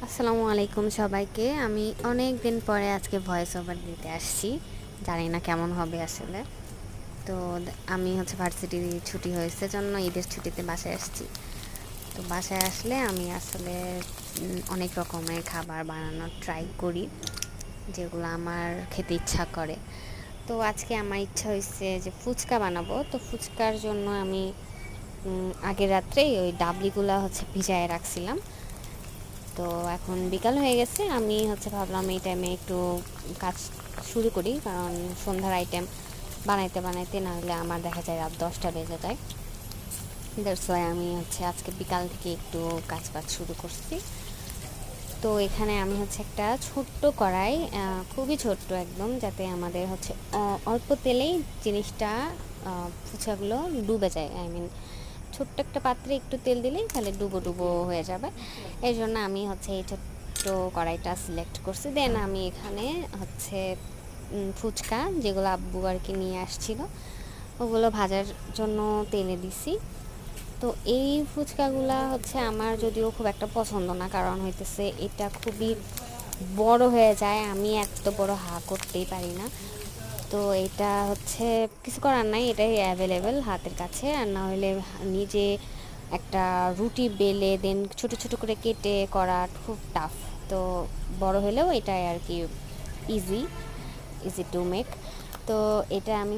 আসসালামু আলাইকুম সবাইকে। আমি অনেক দিন পরে আজকে ভয়েস ওভার দিতে আসছি। জানি না কেমন হবে আসলে। তো আমি ভার্সিটি ছুটি হয়েছে জন্য ঈদের ছুটিতে বাসায় আসছি। তো বাসায় আসলে আমি আসলে অনেক রকমের খাবার বানানোর ট্রাই করি, যেগুলো আমার খেতে ইচ্ছা করে। তো আজকে আমার ইচ্ছা হয়েছে যে ফুচকা বানাবো। তো ফুচকার জন্য আমি আগের রাত্রেই ওই ডাবলিগুলা ভিজায় রাখছিলাম। তো এখন বিকাল হয়ে গেছে, আমি ভাবলাম এই টাইমে একটু কাজ শুরু করি, কারণ সন্ধ্যার আইটেম বানাইতে বানাইতে না হলে আমার দেখা যায় রাত 10টা বেজে যায়। দ্যাটস ওয়াই আমি আজকে বিকাল থেকে একটু কাজ বাজ শুরু করছি। তো এখানে আমি একটা ছোট্ট কড়াই, খুবই ছোট্ট একদম, যাতে আমাদের অল্প তেলেই জিনিসটা ফুচকাগুলো ডুবে যায়। ছোট্ট একটা পাত্রে একটু তেল দিলেই তাহলে ডুবো ডুবো হয়ে যাবে। এই জন্য আমি এই ছোট্ট কড়াইটা সিলেক্ট করছি। দেন আমি এখানে ফুচকা যেগুলো আব্বু আর কি নিয়ে আসছিল ওগুলো ভাজার জন্য তেলে দিছি। তো এই ফুচকাগুলা আমার যদিও খুব একটা পছন্দ না, কারণ এটা খুবই বড় হয়ে যায়, আমি এত বড় করতেই পারি না। তো এটা কিছু করার নাই, এটাই অ্যাভেলেবেল হাতের কাছে। আর না হলে নিজে একটা রুটি বেলে দেন ছোট ছোট করে কেটে করা খুব টাফ। তো বড় হলেও এটাই আর কি ইজি ইজি টু মেক। তো এটা আমি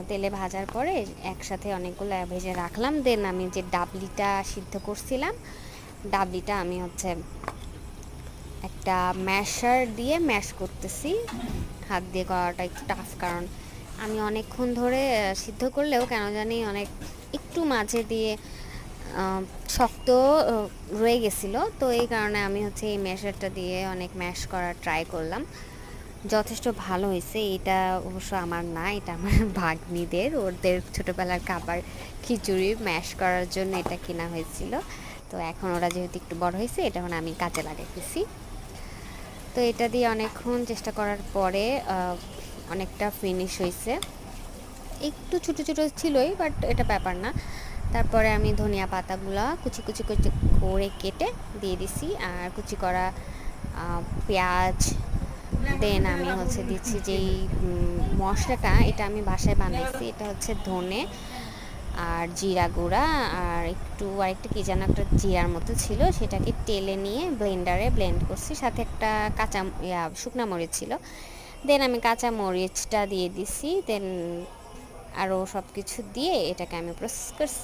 তেলে ভাজার পরে একসাথে অনেকগুলো ভেজে রাখলাম। দেন আমি যে ডাবলিটা সিদ্ধ করছিলাম, ডাবলিটা আমি একটা ম্যাশার দিয়ে ম্যাশ করতেছি। হাত দিয়ে করাটা একটু টাফ, কারণ আমি অনেকক্ষণ ধরে সিদ্ধ করলেও কেন জানি অনেক একটু মাঝে দিয়ে শক্ত রয়ে গেছিলো। তো এই কারণে আমি এই ম্যাশারটা দিয়ে অনেক ম্যাশ করার ট্রাই করলাম। যথেষ্ট ভালো হয়েছে। এটা অবশ্য আমার না, এটা আমার ভাগ্নিদের, ওদের ছোটোবেলার খাবার খিচুড়ি ম্যাশ করার জন্য এটা কেনা হয়েছিল। তো এখন ওরা যেহেতু একটু বড় হয়েছে, এটা এখন আমি কাজে লাগাইতেছি। তো এটা দিয়ে অনেকক্ষণ চেষ্টা করার পরে অনেকটা ফিনিশ হয়েছে। একটু ছোটো ছোটো ছিলই, বাট এটা ব্যাপার না। তারপরে আমি ধনিয়া পাতাগুলা কুচি কুচি কুচি করে কেটে দিয়ে দিছি, আর কুচি করা পেঁয়াজ। দেন আমি দিচ্ছি যেই মশলাটা, এটা আমি বাসায় বানাইছি। এটা ধনে আর জিরা গুঁড়া, আর আরেকটা কি যেন একটা জিরার মতো ছিল, সেটাকে তেলে নিয়ে ব্লেন্ডারে ব্লেন্ড করছি। সাথে একটা কাঁচা শুকনা মরিচ ছিল। দেন আমি কাঁচা মরিচটা দিয়ে দিছি। দেন আরও সব কিছু দিয়ে এটাকে আমি প্রসেস করছি।